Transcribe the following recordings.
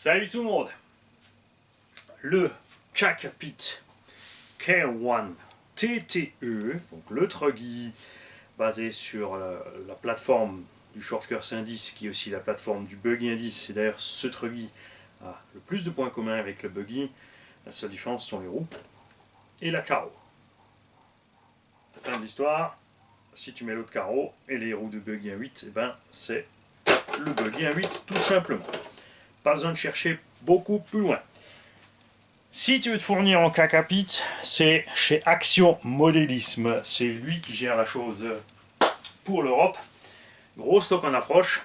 Salut tout le monde. Le Kakapit K1 TTE, donc le Truggy basé sur la plateforme du Shortcurse Indice qui est aussi la plateforme du Buggy Indice. C'est d'ailleurs ce Truggy a le plus de points communs avec le Buggy. La seule différence sont les roues et la carreau. La fin de l'histoire, si tu mets l'autre carreau et les roues de Buggy 1.8, eh ben c'est le Buggy 1.8 tout simplement. Pas besoin de chercher beaucoup plus loin. Si tu veux te fournir en Kakapit, c'est chez Action Modélisme. C'est lui qui gère la chose pour l'Europe. Gros stock en approche.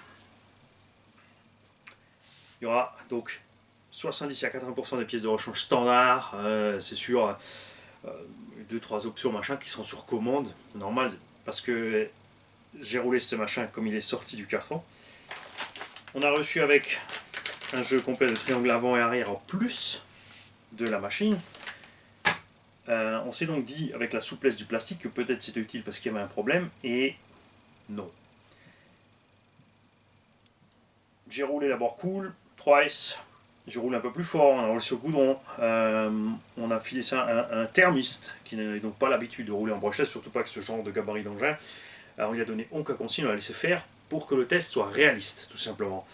Il y aura donc 70 à 80% des pièces de rechange standard. C'est sûr, 2-3 options machin qui sont sur commande. Normal, parce que j'ai roulé ce machin comme il est sorti du carton. On a reçu avec un jeu complet de triangle avant et arrière en plus de la machine. On s'est donc dit avec la souplesse du plastique que peut-être c'était utile parce qu'il y avait un problème, et non. J'ai roulé d'abord cool, twice, j'ai roulé un peu plus fort, on a roulé sur le goudron, on a filé ça à un thermiste qui n'a donc pas l'habitude de rouler en brochette, surtout pas avec ce genre de gabarit d'engin. On lui a donné aucun consigne, on l'a laissé faire pour que le test soit réaliste tout simplement.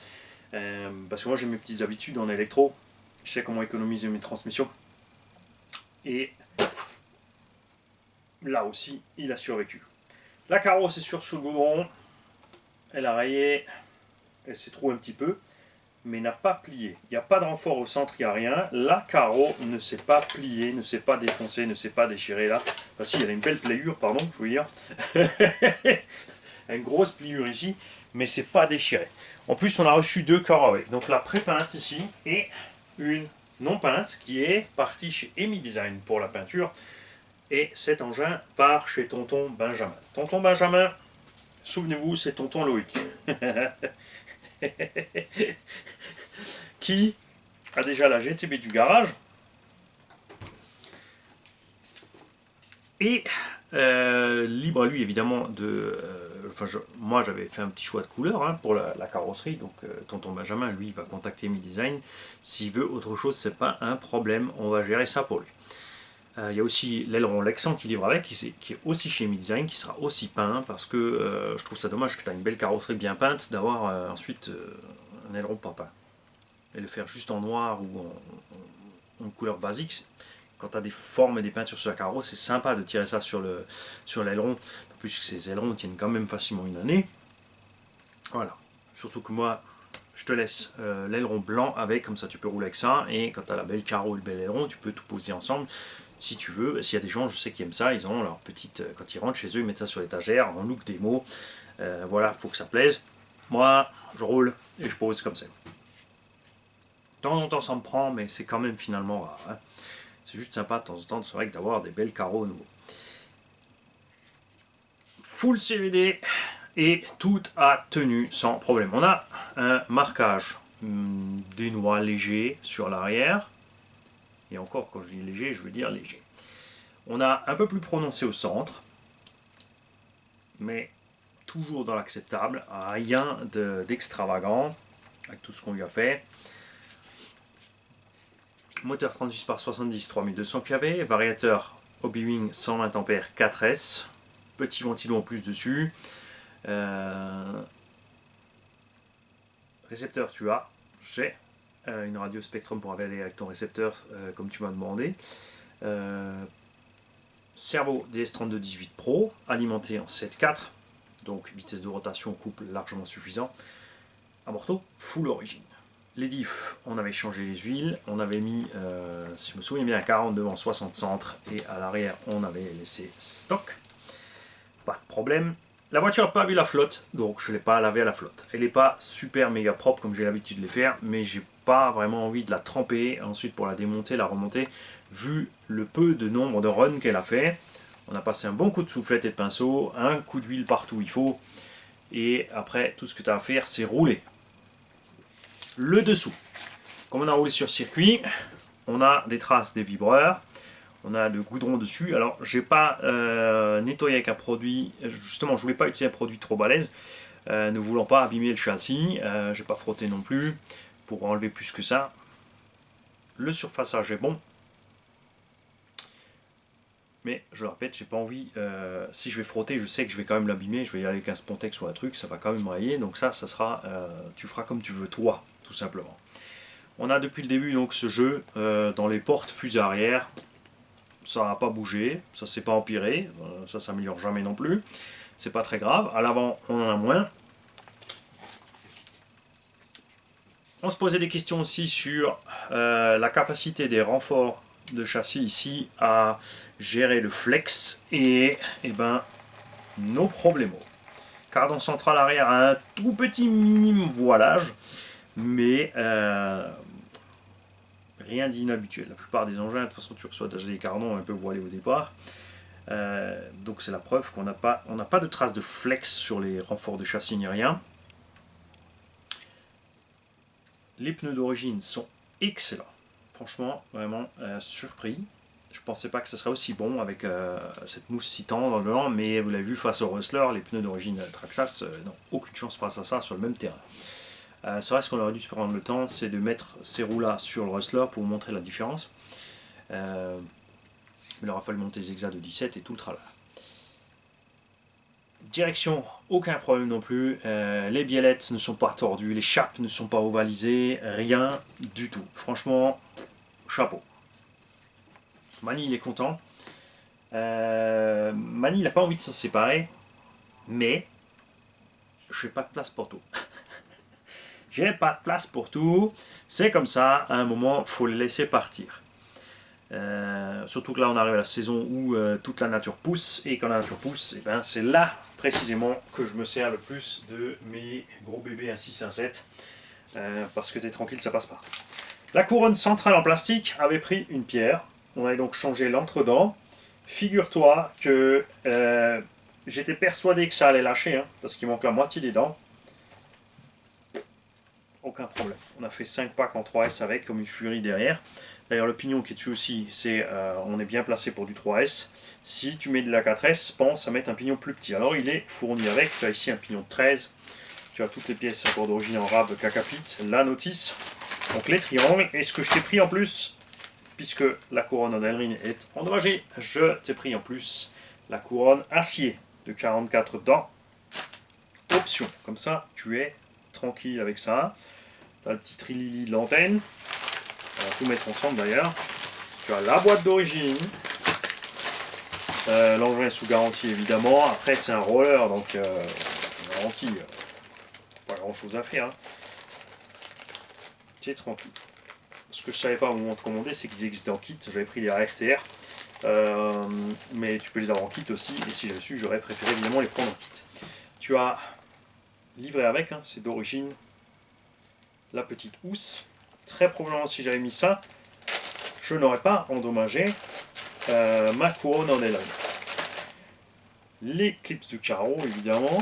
Parce que moi j'ai mes petites habitudes en électro, je sais comment économiser mes transmissions, et là aussi il a survécu. La carrosse est sur le goudron, elle a rayé, elle s'est trouée un petit peu, mais n'a pas plié. Il n'y a pas de renfort au centre, il n'y a rien. La carreau ne s'est pas pliée, ne s'est pas défoncée, ne s'est pas déchirée là. Enfin si, elle a une belle pliure, pardon, je veux dire. Une grosse pliure ici, mais c'est pas déchiré. En plus, on a reçu 2 carreaux. Donc la pré-peinte ici et une non peinte qui est partie chez Emi Design pour la peinture. Et cet engin part chez Tonton Benjamin. Tonton Benjamin, souvenez-vous, c'est Tonton Loïc. Qui a déjà la GTB du garage. Et libre à lui évidemment de... moi j'avais fait un petit choix de couleur pour la carrosserie, donc Tonton Benjamin lui il va contacter Emi Design. S'il veut autre chose, c'est pas un problème, on va gérer ça pour lui. Il y a aussi l'aileron Lexan qui livre avec, qui est aussi chez Emi Design, qui sera aussi peint, parce que je trouve ça dommage que tu as une belle carrosserie bien peinte, d'avoir ensuite un aileron pas peint. Et le faire juste en noir ou en couleur basique, quand tu as des formes et des peintures sur la carreau, c'est sympa de tirer ça sur l'aileron. En plus que ces ailerons tiennent quand même facilement une année. Voilà. Surtout que moi, je te laisse l'aileron blanc avec, comme ça tu peux rouler avec ça. Et quand tu as la belle carreau et le bel aileron, tu peux tout poser ensemble. Si tu veux, s'il y a des gens, je sais qui aiment ça, ils ont leur petite... quand ils rentrent chez eux, ils mettent ça sur l'étagère, en look démo. Voilà, il faut que ça plaise. Moi, je roule et je pose comme ça. De temps en temps, ça me prend, mais c'est quand même finalement rare. C'est juste sympa de temps en temps, c'est vrai que d'avoir des belles carreaux nouveaux. Full CVD et tout a tenu sans problème. On a un marquage des noix léger sur l'arrière. Et encore, quand je dis léger, je veux dire léger. On a un peu plus prononcé au centre, mais toujours dans l'acceptable. Rien d'extravagant avec tout ce qu'on lui a fait. Moteur 38 par 70, 3200 kV, variateur Hobby 120 A 4S, petit ventilo en plus dessus. Récepteur tu as, j'ai une radio Spectrum pour aller avec ton récepteur comme tu m'as demandé. Servo DS3218 Pro, alimenté en 7.4, donc vitesse de rotation couple largement suffisant. Amorto full origine. Les diffs, on avait changé les huiles, on avait mis, si je me souviens bien, à 40 devant 60 centres et à l'arrière on avait laissé stock. Pas de problème. La voiture n'a pas vu la flotte, donc je ne l'ai pas lavée à la flotte. Elle n'est pas super méga propre comme j'ai l'habitude de les faire, mais j'ai pas vraiment envie de la tremper ensuite pour la démonter, la remonter, vu le peu de nombre de runs qu'elle a fait. On a passé un bon coup de soufflette et de pinceau, un coup d'huile partout où il faut, et après tout ce que tu as à faire c'est rouler. Le dessous, comme on a roulé sur circuit, on a des traces des vibreurs, on a le goudron dessus. Alors j'ai pas nettoyé avec un produit, justement je voulais pas utiliser un produit trop balèze, ne voulant pas abîmer le châssis, j'ai pas frotté non plus, pour enlever plus que ça. Le surfaçage est bon. Mais je le répète, j'ai pas envie, si je vais frotter, je sais que je vais quand même l'abîmer, je vais y aller avec un Spontex ou un truc, ça va quand même rayer, donc ça sera, tu feras comme tu veux toi, tout simplement. On a depuis le début donc ce jeu dans les portes fusées arrière, ça n'a pas bougé, ça s'est pas empiré, ça s'améliore jamais non plus, c'est pas très grave. À l'avant on en a moins. On se posait des questions aussi sur la capacité des renforts de châssis ici à gérer le flex et ben nos problèmes. Cardan central arrière a un tout petit minime voilage, mais rien d'inhabituel. La plupart des engins, de toute façon, tu reçois des cardans un peu voilés au départ. Donc c'est la preuve qu'on n'a pas de traces de flex sur les renforts de châssis ni rien. Les pneus d'origine sont excellents. Franchement, vraiment surpris. Je pensais pas que ce serait aussi bon avec cette mousse si tendre dedans, mais vous l'avez vu face au Rustler, les pneus d'origine Traxxas n'ont aucune chance face à ça sur le même terrain. C'est vrai, ce qu'on aurait dû se prendre le temps, c'est de mettre ces roues-là sur le Rustler pour vous montrer la différence. Il aura fallu monter zigzag de 17 et tout le tralala. Direction, aucun problème non plus. Les biellettes ne sont pas tordues, les chapes ne sont pas ovalisées, rien du tout. Franchement, chapeau. Mani, il est content. Mani, il n'a pas envie de se séparer, mais j'ai pas de place pour tout. J'ai pas de place pour tout. C'est comme ça, à un moment, il faut le laisser partir. Surtout que là, on arrive à la saison où toute la nature pousse, et quand la nature pousse, et ben, c'est là précisément que je me sers le plus de mes gros bébés 1.6, 1.7, parce que t'es tranquille, ça passe partout. La couronne centrale en plastique avait pris une pierre. On avait donc changé l'entredent. Figure-toi que j'étais persuadé que ça allait lâcher, hein, parce qu'il manque la moitié des dents. Aucun problème. On a fait 5 packs en 3S avec, comme une furie derrière. D'ailleurs, le pignon qui est dessus aussi, on est bien placé pour du 3S. Si tu mets de la 4S, pense à mettre un pignon plus petit. Alors, il est fourni avec. Tu as ici un pignon de 13. Tu as toutes les pièces encore d'origine en rab, Kakapit, la notice. Donc les triangles. Et ce que je t'ai pris en plus, puisque la couronne en Elrin est endommagée, je t'ai pris en plus la couronne acier de 44 dents. Option. Comme ça, tu es tranquille avec ça. Tu as le petit trilili de l'antenne. On va tout mettre ensemble d'ailleurs. Tu as la boîte d'origine. L'engin est sous garantie évidemment. Après c'est un roller, donc garantie. Pas grand chose à faire. Hein. Tu es tranquille. Ce que je savais pas au moment de commander, c'est qu'ils existaient en kit. J'avais pris les ARTR. Mais tu peux les avoir en kit aussi. Et si j'avais su, j'aurais préféré évidemment les prendre en kit. Tu as livré avec, hein, c'est d'origine. La petite housse. Très probablement, si j'avais mis ça, je n'aurais pas endommagé ma couronne en Elrin. Les clips de carreau, évidemment.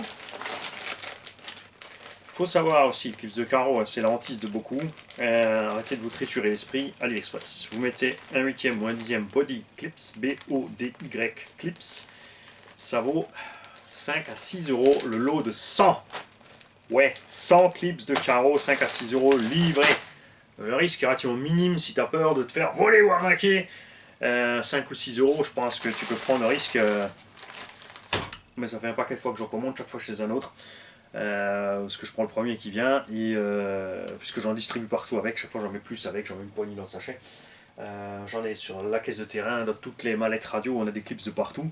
Il faut savoir aussi, les clips de carreau, c'est la hantise de beaucoup. Arrêtez de vous triturer l'esprit. AliExpress. Vous mettez un 8e ou un 10e body clips, B-O-D-Y clips. Ça vaut 5 à 6 euros le lot de 100. Ouais, 100 clips de carreau, 5 à 6 euros livrés. Le risque est relativement minime si tu as peur de te faire voler ou arnaquer. 5 ou 6 euros, je pense que tu peux prendre le risque. Mais ça fait un paquet de fois que j'en commande, chaque fois chez un autre. Parce que je prends le premier qui vient. Et puisque j'en distribue partout avec, chaque fois j'en mets plus avec, j'en mets une poignée dans le sachet. J'en ai sur la caisse de terrain, dans toutes les mallettes radio, on a des clips de partout.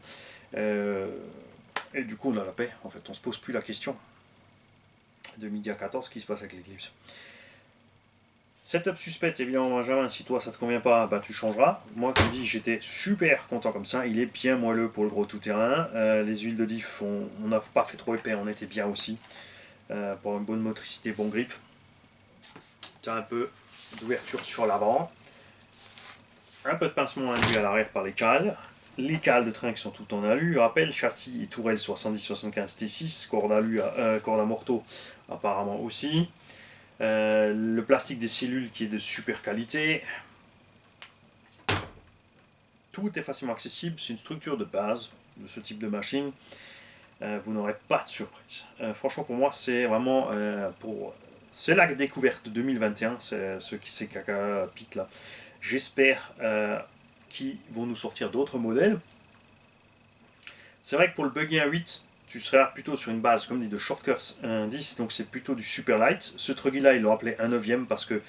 Et du coup on a la paix, en fait, on se pose plus la question. De midi à 14, ce qui se passe avec les clips. Setup suspect, évidemment, Benjamin, si toi ça te convient pas, bah tu changeras. Moi, comme dit, j'étais super content comme ça. Il est bien moelleux pour le gros tout-terrain. Les huiles de diff, on n'a pas fait trop épais, on était bien aussi. Pour une bonne motricité, bon grip. Tu as un peu d'ouverture sur l'avant. Un peu de pincement induit à l'arrière par les cales. Les cales de train qui sont toutes en alu. Rappel, châssis et tourelle 70-75 T6. Corde à morteau apparemment aussi. Le plastique des cellules qui est de super qualité. Tout est facilement accessible. C'est une structure de base de ce type de machine. Vous n'aurez pas de surprise. Franchement, pour moi, c'est vraiment pour c'est la découverte de 2021, ces caca pit là. J'espère qu'ils vont nous sortir d'autres modèles. C'est vrai que pour le buggy 1.8, tu seras plutôt sur une base, comme dit, de Shortcuts 1.10, donc c'est plutôt du super light. Ce truggy là, ils l'ont appelé 1/9 parce que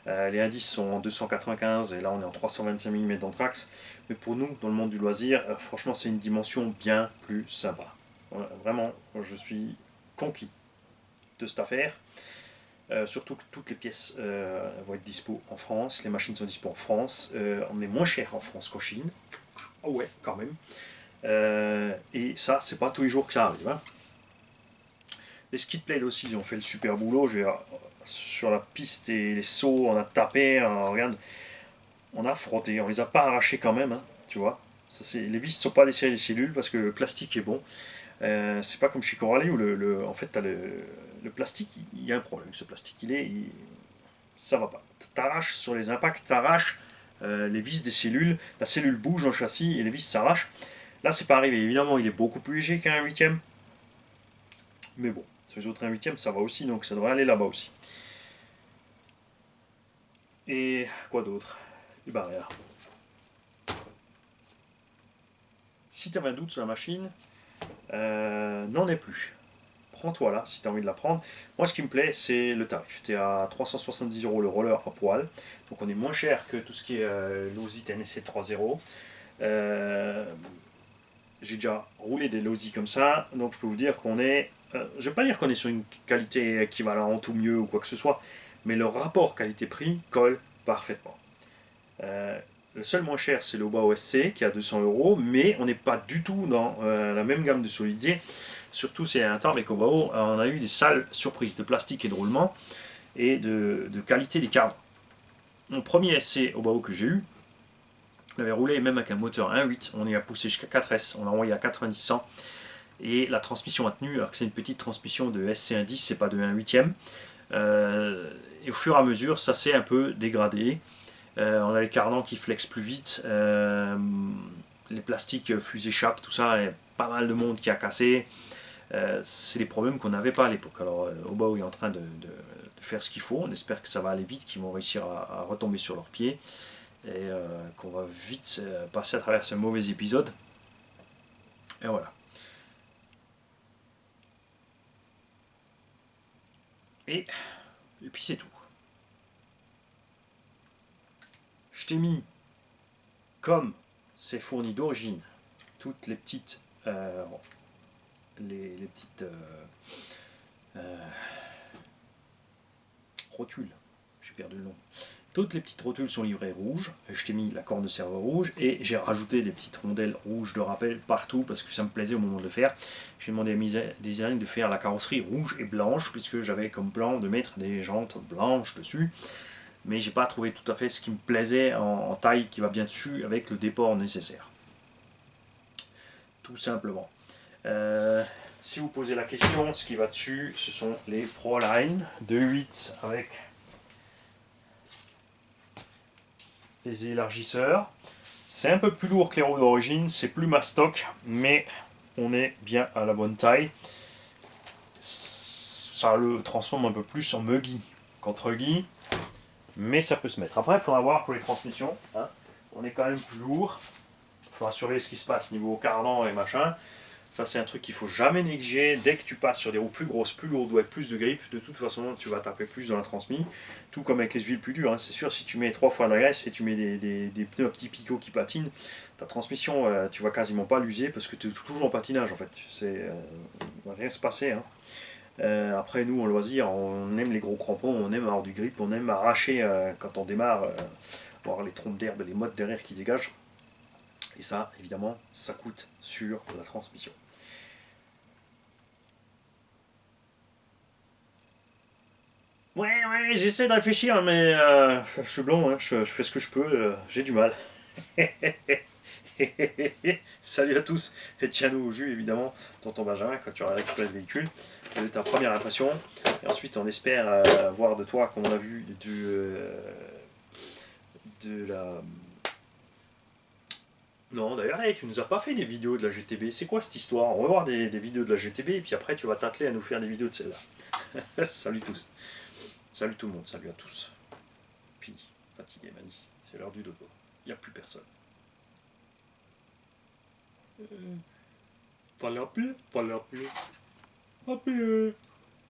les 1.10 sont en 295 et là on est en 325 mm d'anthrax. Mais pour nous, dans le monde du loisir, franchement, c'est une dimension bien plus sympa. Vraiment, je suis conquis de cette affaire. Surtout que toutes les pièces vont être dispo en France, les machines sont dispo en France, on est moins cher en France qu'en Chine. Oh ouais, quand même. Et ça, c'est pas tous les jours que ça arrive. Hein. Les skidplates aussi, ils ont fait le super boulot. Je veux dire, sur la piste et les sauts, on a tapé, regarde, on a frotté, on les a pas arrachés quand même, hein, tu vois. Ça, les vis ne sont pas desserrées des cellules parce que le plastique est bon. C'est pas comme chez Coralie où en fait, t'as le plastique, il y a un problème. Ce plastique, ça va pas. T'arraches sur les impacts, t'arraches les vis des cellules, la cellule bouge en châssis et les vis s'arrachent. Là, c'est pas arrivé. Évidemment, il est beaucoup plus léger qu'un 8ème. Mais bon, sur les autres 1/8, ça va aussi, donc ça devrait aller là-bas aussi. Et quoi d'autre? Les barrières. Si tu avais un doute sur la machine, n'en est plus. Prends-toi là, si tu as envie de la prendre. Moi, ce qui me plaît, c'est le tarif. Tu es à 370€ le roller à poil. Donc, on est moins cher que tout ce qui est Losi NSC 3.0. J'ai déjà roulé des Losi comme ça. Donc, je peux vous dire qu'on est... je ne vais pas dire qu'on est sur une qualité équivalente ou mieux ou quoi que ce soit. Mais le rapport qualité-prix colle parfaitement. Le seul moins cher, c'est le Obao SC qui est à 200€, mais on n'est pas du tout dans la même gamme de solidité. Surtout, c'est un temps avec Obao, on a eu des sales surprises de plastique et de roulement et de qualité des cadres. Mon premier SC Obao que j'ai eu, on avait roulé même avec un moteur 1.8, on y a poussé jusqu'à 4S, on l'a envoyé à 90-100 et la transmission a tenu, alors que c'est une petite transmission de SC110, c'est pas de 1/8ème. Et au fur et à mesure, ça s'est un peu dégradé. On a les cardans qui flexent plus vite, les plastiques fusent échappent, tout ça, il y a pas mal de monde qui a cassé. C'est des problèmes qu'on n'avait pas à l'époque. Alors Obao est en train de faire ce qu'il faut, on espère que ça va aller vite, qu'ils vont réussir à retomber sur leurs pieds et qu'on va vite passer à travers ce mauvais épisode. Et voilà. Et puis c'est tout. Je t'ai mis, comme c'est fourni d'origine, toutes les petites rotules, j'ai perdu le nom. Toutes les petites rotules sont livrées rouges. Je t'ai mis la corne de serveur rouge et j'ai rajouté des petites rondelles rouges de rappel partout parce que ça me plaisait au moment de le faire. J'ai demandé à Design de faire la carrosserie rouge et blanche puisque j'avais comme plan de mettre des jantes blanches dessus. Mais j'ai pas trouvé tout à fait ce qui me plaisait en taille qui va bien dessus avec le déport nécessaire. Tout simplement. Si vous posez la question, ce qui va dessus, ce sont les Proline 2.8 avec les élargisseurs. C'est un peu plus lourd que les roues d'origine, c'est plus mastoc, mais on est bien à la bonne taille. Ça le transforme un peu plus en muggy qu'entre Ruggy, mais ça peut se mettre. Après, il faudra voir pour les transmissions. Hein. On est quand même plus lourd. Il faudra surveiller ce qui se passe niveau cardan et machin. Ça, c'est un truc qu'il ne faut jamais négliger. Dès que tu passes sur des roues plus grosses, plus lourdes ou avec plus de grippe, de toute façon, tu vas taper plus dans la transmission. Tout comme avec les huiles plus dures. Hein. C'est sûr, si tu mets 3 fois de graisse et tu mets des pneus à petits picots qui patinent, ta transmission, tu vas quasiment pas l'user parce que tu es toujours en patinage en fait. Il ne va rien se passer. Hein. Après, nous, en loisir, on aime les gros crampons, on aime avoir du grip, on aime arracher quand on démarre, voir les trompes d'herbe et les mottes derrière qui dégagent. Et ça, évidemment, ça coûte sur la transmission. Ouais, j'essaie de réfléchir, mais je suis blond, hein, je fais ce que je peux, j'ai du mal. Salut à tous, et tiens-nous au jus évidemment, tonton Benjamin, quand tu auras récupéré le véhicule. C'est ta première impression, et ensuite on espère voir de toi, comme on a vu, de la... Non, d'ailleurs, hey, tu nous as pas fait des vidéos de la GTB, c'est quoi cette histoire? On va voir des vidéos de la GTB, et puis après tu vas t'atteler à nous faire des vidéos de celle-là. Salut tous. Salut tout le monde, salut à tous. Fini, fatigué, Mani. C'est l'heure du dodo. Il n'y a plus personne. Pas la plus. Pas plus.